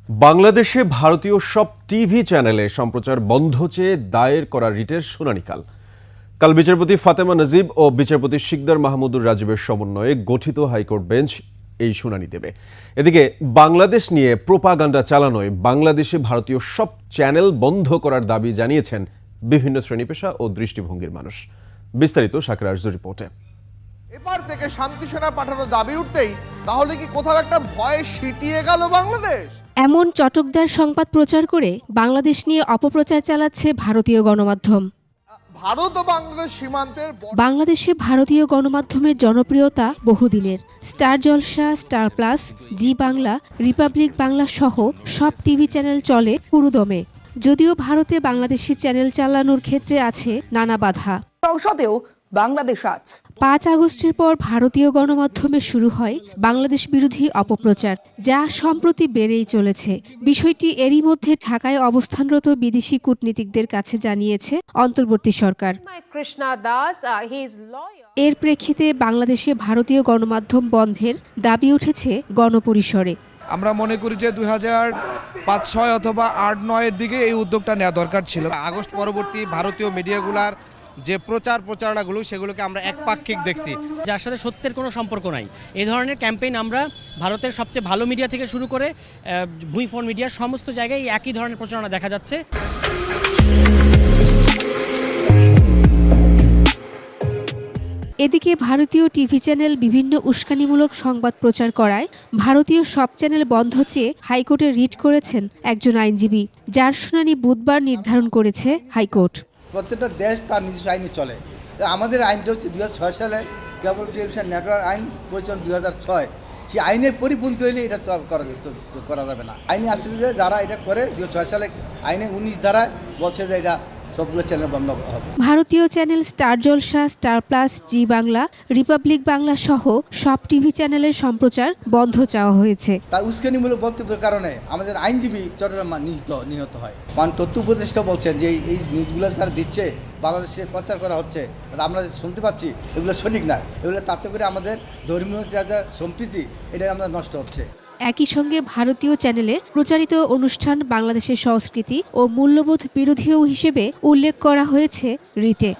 বাংলাদেশে ভারতীয় সব টিভি চ্যানেলে সম্প্রচার বন্ধ চেয়ে দায়ের করা রিটের শুনানিকাল কাল বিচারপতি ফাতেমা নজিব ও বিচারপতি শিকদার মাহমুদুর রাজীবের সমন্বয়ে গঠিত হাইকোর্ট বেঞ্চ এই শুনানি দেবে। এদিকে বাংলাদেশ নিয়ে প্রোপাগান্ডা চালানোয় বাংলাদেশে ভারতীয় সব চ্যানেল বন্ধ করার দাবি জানিয়েছেন বিভিন্ন শ্রেণীপেশা ও দৃষ্টিভঙ্গির মানুষ। বিস্তারিত শাকির আরজুর রিপোর্টে। এবার থেকে শান্তি সেনা পাঠানোর দাবি উঠতেই তাহলে কি কোথাও একটা ভয়ে সিটিয়ে গেল বাংলাদেশ? এমন চটকদার সংবাদ প্রচার করে বাংলাদেশ নিয়ে অপপ্রচার চালাচ্ছে ভারতীয় গণমাধ্যম। ভারত ও বাংলাদেশ সীমান্তের বাংলাদেশে ভারতীয় গণমাধ্যমের জনপ্রিয়তা বহুদিনের। স্টার জলসা, স্টার প্লাস, জি বাংলা, রিপাবলিক বাংলা সহ সব টিভি চ্যানেল চলে পুরোদমে। যদিও ভারতে বাংলাদেশি চ্যানেল চালানোর ক্ষেত্রে আছে নানা বাধা। সংসদেও বাংলাদেশ আজ ৫ আগস্টের পর ভারতীয় গণমাধ্যমে শুরু হয় বাংলাদেশ বিরোধী অপপ্রচার, যা সম্প্রতি বেড়েই চলেছে। বিষয়টি এরই মধ্যে ঢাকায় অবস্থানরত বিদেশি কূটনীতিকদের কাছে জানিয়েছে অন্তর্বর্তী সরকার। এর প্রেক্ষিতে বাংলাদেশে ভারতীয় গণমাধ্যম বন্ধের দাবি উঠেছে গণপরিসরে। আমরা মনে করি যে 2005-06 অথবা 8-9 দিকে এই উদ্যোগটা নেওয়া দরকার ছিল। আগস্ট পরবর্তী ভারতীয় মিডিয়াগুলার যে প্রচারণাগুলো সেগুলোকে আমরা একপাক্ষিক দেখছি, যার সাথে সত্যের কোনো সম্পর্ক নাই। এই ধরনের ক্যাম্পেইন আমরা ভারতের সবচেয়ে ভালো মিডিয়া থেকে শুরু করে ভুঁইফোন মিডিয়ার সমস্ত জায়গায় একই ধরনের প্রচারণা দেখা যাচ্ছে। এদিকে ভারতীয় টিভি চ্যানেল বিভিন্ন উস্কানিমূলক সংবাদ প্রচার করায় ভারতীয় সব চ্যানেল বন্ধ চেয়ে হাইকোর্টে রিট করেছেন একজন আইনজীবী, যার শুনানি বুধবার নির্ধারণ করেছে হাইকোর্ট। প্রত্যেকটা দেশ তার নিজস্ব আইনে চলে। আমাদের আইনটা হচ্ছে 2006 সালে কেবল টেলিভিশন নেটওয়ার্ক আইন পরিচালন 2006। সেই আইনের পরিপন্থী হইলে এটা করা যাবে না। আইনে আসছে যে যারা এটা করে 2006 সালে আইনে 19 ধারায় বলছে যে এটা সবগুলো চ্যানেল বন্ধ হবে। ভারতীয় চ্যানেল স্টার জলসা, স্টার প্লাস, জি বাংলা, রিপাবলিক বাংলা সহ সব টিভি চ্যানেলের সম্প্রচার বন্ধ চাওয়া হয়েছে। তাই উস্কানিমূলক বক্তব্যের কারণে আমাদের আইনজীবী চট্টগ্রাম নিহত হয়। তথ্য উপদেষ্টা বলছেন যে এই নিউজগুলো তারা দিচ্ছে, বাংলাদেশে প্রচার করা হচ্ছে, আমরা শুনতে পাচ্ছি এগুলো সঠিক না। এগুলো তাতে করে আমাদের ধর্মীয় যা সম্প্রীতি এটা আমরা নষ্ট হচ্ছে। একই সঙ্গে ভারতীয় চ্যানেলে প্রচারিত অনুষ্ঠান বাংলাদেশের সংস্কৃতি ও মূল্যবোধ বিরোধীও হিসেবে উল্লেখ করা হয়েছে রিটে।